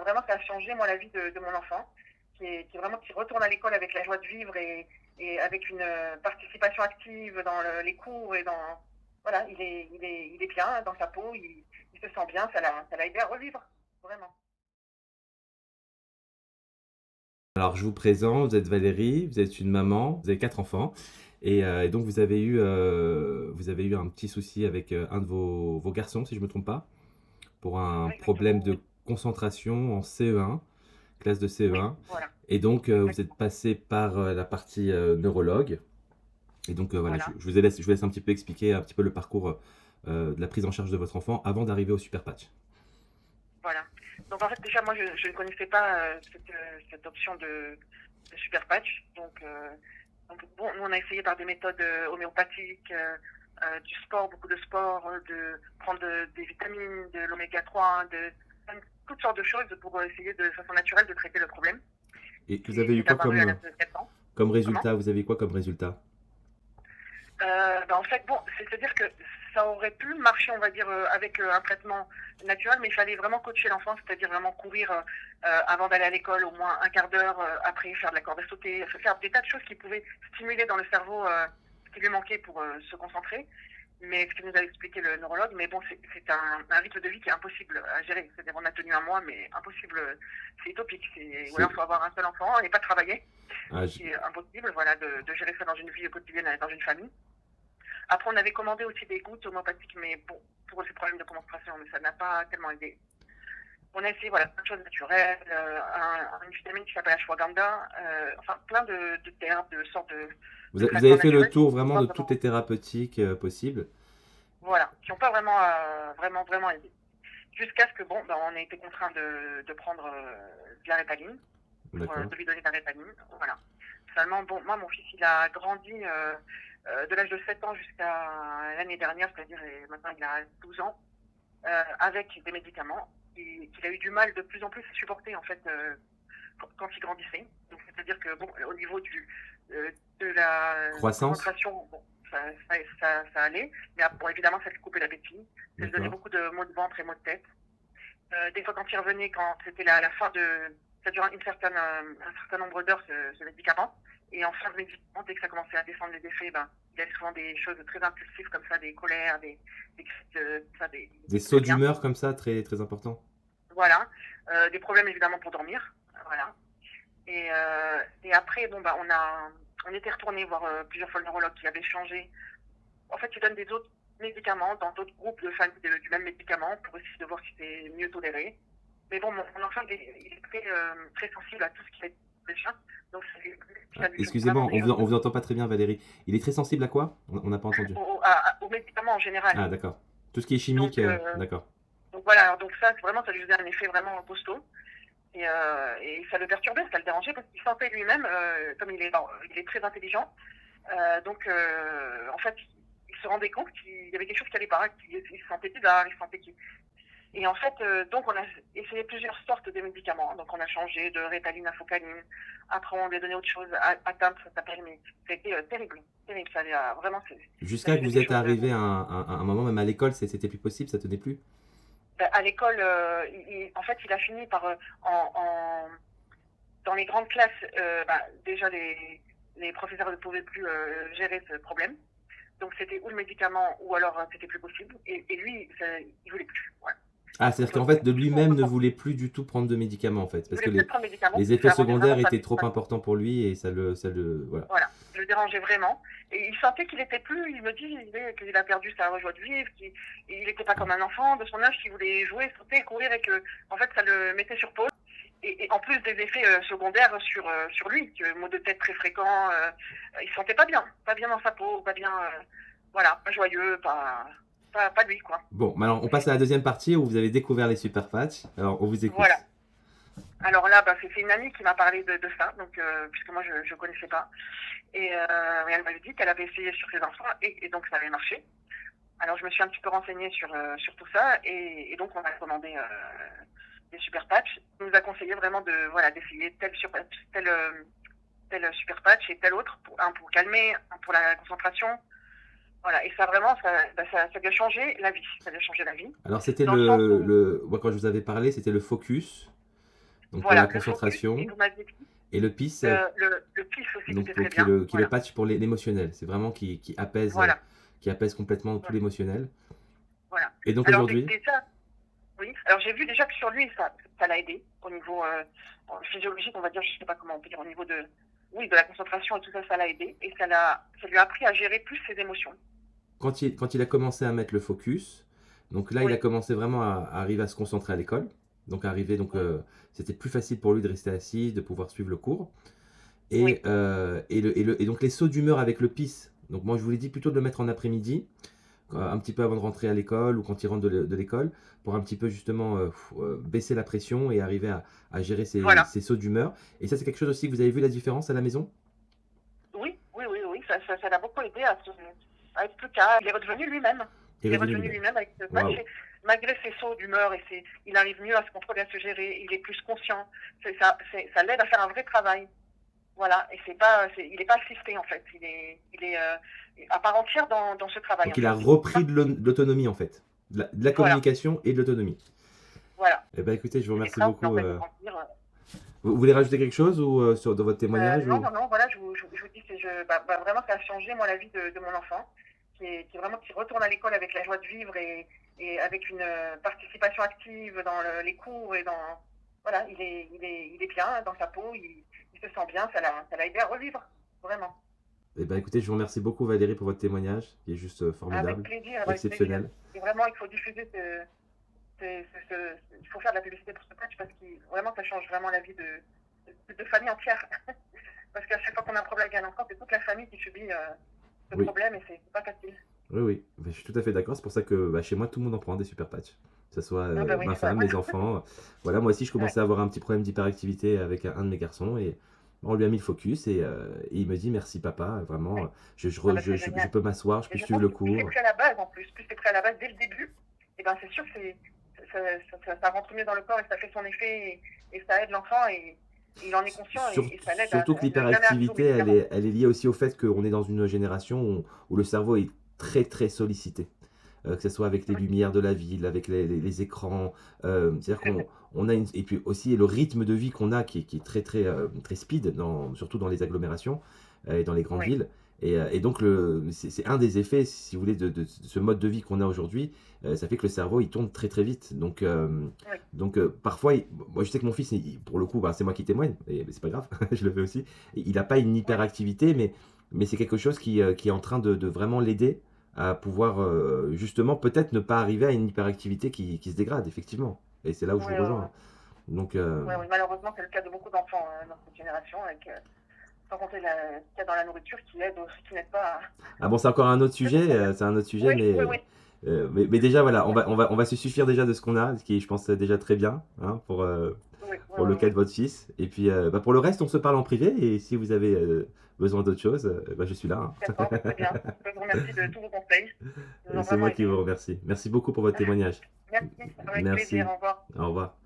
vraiment, ça a changé, moi, la vie de mon enfant, qui retourne à l'école avec la joie de vivre et avec une participation active dans les cours et dans, voilà, il est bien dans sa peau, il se sent bien, ça l'a aidé à revivre, vraiment. Alors, je vous présente, vous êtes Valérie, vous êtes une maman, vous avez 4 enfants et donc vous avez eu un petit souci avec, un de vos garçons, si je me trompe pas, pour un problème Exactement, de oui. concentration en CE1, classe de Oui, CE1 voilà, et donc vous êtes exactement. passé par, la partie, neurologue et donc voilà, Voilà, je vous laisse un petit peu expliquer un petit peu le parcours, de la prise en charge de votre enfant avant d'arriver au super patch. voilà. Donc en fait, déjà, moi, je ne connaissais pas cette option de super patch. Donc, bon, nous, on a essayé par des méthodes homéopathiques, du sport, beaucoup de sport, de prendre des vitamines, de l'oméga 3, toutes sortes de choses pour essayer de façon naturelle de traiter le problème Et vous avez qui eu est quoi apparu à l'âge de 7 ans. comme Comment? résultat? Vous avez quoi comme résultat? En fait, bon, c'est-à-dire que ça aurait pu marcher, on va dire, avec un traitement naturel, mais il fallait vraiment coacher l'enfant, c'est-à-dire vraiment courir avant d'aller à l'école au moins un quart d'heure, après faire de la corde à sauter, faire des tas de choses qui pouvaient stimuler dans le cerveau ce qui lui manquait pour se concentrer. Mais ce que nous a expliqué le neurologue, mais bon, c'est un rythme de vie qui est impossible à gérer. C'est-à-dire, on a tenu un mois, mais impossible, c'est utopique. Ou alors, C'est il faut avoir un seul enfant et pas travailler, ah, ce qui est impossible, voilà, de gérer ça dans une vie quotidienne, dans une famille. Après, on avait commandé aussi des gouttes homéopathiques, mais bon, pour ces problèmes de concentration, mais ça n'a pas tellement aidé. On a essayé, voilà, plein de choses naturelles, une vitamine qui s'appelle ashwagandha, enfin, plein d'herbes, de sortes de vous avez traitements fait le naturels tour qui n'ont vraiment pas de toutes les vraiment, thérapeutiques possibles. voilà, qui n'ont pas vraiment, vraiment aidé. Jusqu'à ce que, bon, ben, on ait été contraint de prendre de la rétaline, D'accord. de lui donner de la rétaline, voilà. Seulement, bon, moi, mon fils, il a grandi de l'âge de 7 ans jusqu'à l'année dernière, c'est-à-dire maintenant il a 12 ans, avec des médicaments qu'il a eu du mal de plus en plus à supporter en fait quand il grandissait. Donc c'est-à-dire que bon, au niveau de la Croissance? concentration, bon, ça allait, mais bon, évidemment ça lui coupait l'appétit, ça lui donnait D'accord. beaucoup de maux de ventre et maux de tête. Des fois quand il revenait, quand c'était la fin ça dure un certain nombre d'heures ce médicament. Et en fin de médicament, dès que ça commençait à descendre les effets, ben, il y avait souvent des choses très impulsives comme ça, des colères, des crises, il Des était sauts plus bien. d'humeur comme ça, très, très importants. Voilà. Des problèmes évidemment pour dormir. Voilà. Et après, bon, bah, on était retourné voir plusieurs fois le neurologue qui avait changé. En fait, il donne des autres médicaments dans d'autres groupes de familles du même médicament pour essayer de voir si c'est mieux toléré. Mais bon, mon enfant, il est très sensible à tout ce qui est déjà. Donc, Ah, ça lui fait excusez-moi, vraiment des choses on vous entend pas très bien, Valérie. Il est très sensible à quoi? On n'a pas entendu. aux médicaments en général. Ah, d'accord. Tout ce qui est chimique, Donc, d'accord. donc voilà, alors, donc ça, vraiment, ça lui faisait un effet vraiment costaud. Et ça le perturbait, ça le dérangeait parce qu'il sentait lui-même, comme il est très intelligent, en fait, il se rendait compte qu'il y avait quelque chose qui allait pas, qu'il il se sentait bizarre, il se sentait qu'il... Et en fait, donc on a essayé plusieurs sortes de médicaments. Donc on a changé de rétaline à focaline. Après on lui a donné autre chose, Atamp ça s'appelle, mais c'était terrible, terrible. Ça Jusqu'à que faisait vous des êtes choses. arrivé à un moment, même à l'école, c'était plus possible, ça tenait plus? À l'école, en fait, il a fini par dans les grandes classes, déjà les professeurs ne pouvaient plus gérer ce problème. Donc c'était ou le médicament ou alors c'était plus possible. Et lui, il voulait plus. Ouais. Ah, Donc c'est-à-dire qu'en fait, de du coup, lui-même ne voulait plus du tout prendre de médicaments, en fait. il Parce que voulait plus prendre de médicaments les parce que effets ça rendait secondaires vraiment étaient trop importants pour lui et voilà. voilà, ça le dérangeait vraiment. Et il sentait qu'il était plus, il me disait qu'il a perdu sa joie de vivre, qu'il n'était pas Ah. comme un enfant de son âge qui voulait jouer, sauter, courir et que, en fait, ça le mettait sur pause. Et en plus des effets secondaires sur lui, maux de tête très fréquents, il se sentait pas bien dans sa peau, pas bien, voilà, pas joyeux, pas lui, quoi. Bon, alors on passe à la deuxième partie où vous avez découvert les super patchs. Alors, on vous Voilà. écoute. Alors là, c'est une amie qui m'a parlé de ça, donc puisque moi je connaissais pas, et elle m'avait dit qu'elle avait essayé sur ses enfants et donc ça avait marché. Alors je me suis un petit peu renseignée sur tout ça et donc on a commandé des super patchs. On nous a conseillé vraiment d'essayer tel super patch et tel autre, un pour calmer, un pour la concentration. Voilà, et ça vraiment, ça lui a changé la vie. Ça lui a changé la vie. Alors, c'était Dans le sens où, moi, quand je vous avais parlé, c'était le focus. Donc pour Voilà, la le focus, et concentration vous m'avez dit et le PIS, le pif aussi qui donc était très qui est bien. qui est le Voilà, patch pour l'émotionnel. C'est vraiment voilà, qui apaise complètement tout voilà, l'émotionnel. voilà. Et donc Alors aujourd'hui, déjà, oui, alors j'ai vu déjà que sur lui, ça l'a aidé au niveau physiologique, on va dire, je sais pas comment on peut dire, au niveau de, oui, de la concentration et tout ça, ça l'a aidé. Et ça lui a appris à gérer plus ses émotions. quand il a commencé à mettre le focus, donc là, il a Oui, commencé vraiment à arriver à se concentrer à l'école. oui, C'était plus facile pour lui de rester assis, de pouvoir suivre le cours. oui, Et donc les sauts d'humeur avec le PIS. Donc moi, je vous l'ai dit plutôt de le mettre en après-midi, un petit peu avant de rentrer à l'école ou quand il rentre de l'école, pour un petit peu justement baisser la pression et arriver à gérer voilà. ses sauts d'humeur. Et ça, c'est quelque chose aussi que vous avez vu la différence à la maison? Oui, oui, oui, oui, ça l'a beaucoup aidé à être plus calme. Il est redevenu lui-même. Il Il est est revenu redevenu lui-même. lui-même avec ce match. Waouh. Et malgré ses sauts d'humeur, il arrive mieux à se contrôler, à se gérer. Il est plus conscient. Ça l'aide à faire un vrai travail. Voilà. Et il n'est pas assisté en fait. Il est à part entière dans ce travail Donc en il a fait. repris de l'autonomie en fait, de la Voilà, communication et de l'autonomie. voilà. Eh ben écoutez, je vous Et c'est remercie ça qui en beaucoup. fait de grandir. Vous voulez rajouter quelque chose ou dans votre témoignage Non, ou... non, non, voilà, je vous dis, vraiment, ça a changé, moi, la vie de mon enfant, qui retourne à l'école avec la joie de vivre et avec une participation active dans les cours et dans, voilà, il est bien dans sa peau, il se sent bien, ça l'a aidé à revivre, vraiment. Eh ben écoutez, je vous remercie beaucoup Valérie pour votre témoignage, qui est juste Avec formidable, plaisir, avec plaisir. exceptionnel. Et vraiment, il faut diffuser il faut faire de la publicité pour ce patch parce que vraiment, ça change vraiment la vie de famille entière. Parce qu'à chaque fois qu'on a un problème avec un enfant, c'est toute la famille qui subit ce Oui, problème et c'est pas facile. oui, oui. Ben, je suis tout à fait d'accord. C'est pour ça que chez moi, tout le monde en prend des super patchs. Que ce soit Ah bah oui, ma c'est ça. femme, les enfants. Voilà, moi aussi, je Ouais, commençais à avoir un petit problème d'hyperactivité avec un de mes garçons et on lui a mis le focus et il me dit merci papa, vraiment, ouais. Ah bah c'est je génial. peux m'asseoir, je Et peux je suivre pense le que plus c'est cours. pris à la base en plus, plus c'est pris à la base dès le début, et ben c'est sûr que ça rentre mieux dans le corps et ça fait son effet et ça aide l'enfant et il en est conscient et ça l'aide Surtout que à ne jamais arriver au l'hyperactivité, médicament. elle est liée aussi au fait qu'on est dans une génération où le cerveau est très très sollicité. Que ce soit avec les Oui, lumières de la ville, avec les écrans. C'est-à-dire c'est vrai. on a et puis aussi le rythme de vie qu'on a qui est très très très speed, surtout dans les agglomérations et dans les grandes Oui, villes. Et donc c'est un des effets, si vous voulez, de ce mode de vie qu'on a aujourd'hui. Ça fait que le cerveau il tourne très très vite. oui, Parfois, moi je sais que mon fils, pour le coup, bah, c'est moi qui témoigne, mais c'est pas grave, je le fais aussi. Il n'a pas une oui. hyperactivité, mais c'est quelque chose qui est en train de vraiment l'aider à pouvoir justement peut-être ne pas arriver à une hyperactivité qui se dégrade, effectivement. Et c'est là où je Oui, vous oui, rejoins. Donc, oui, oui. Malheureusement, c'est le cas de beaucoup d'enfants dans cette génération, sans compter ce qu'il y a dans la nourriture qui aide aussi, qui n'aide pas ah bon, c'est encore un autre c'est le sujet, problème. c'est un autre sujet, Oui, oui, oui. mais déjà, voilà, Ouais. on va se suffire déjà de ce qu'on a, ce qui est, je pense, déjà très bien hein, Oui, oui, pour le oui, cas oui. de votre fils. Et puis, bah, pour le reste, on se parle en privé, et si vous avez besoin d'autre chose, bah, je suis là. Hein. D'accord, très bien. Je vous remercie de tous vos conseils. Ils nous ont C'est vraiment moi qui aidés. vous remercie. Merci beaucoup pour votre témoignage. Merci, avec plaisir. Merci. Au revoir. Au revoir.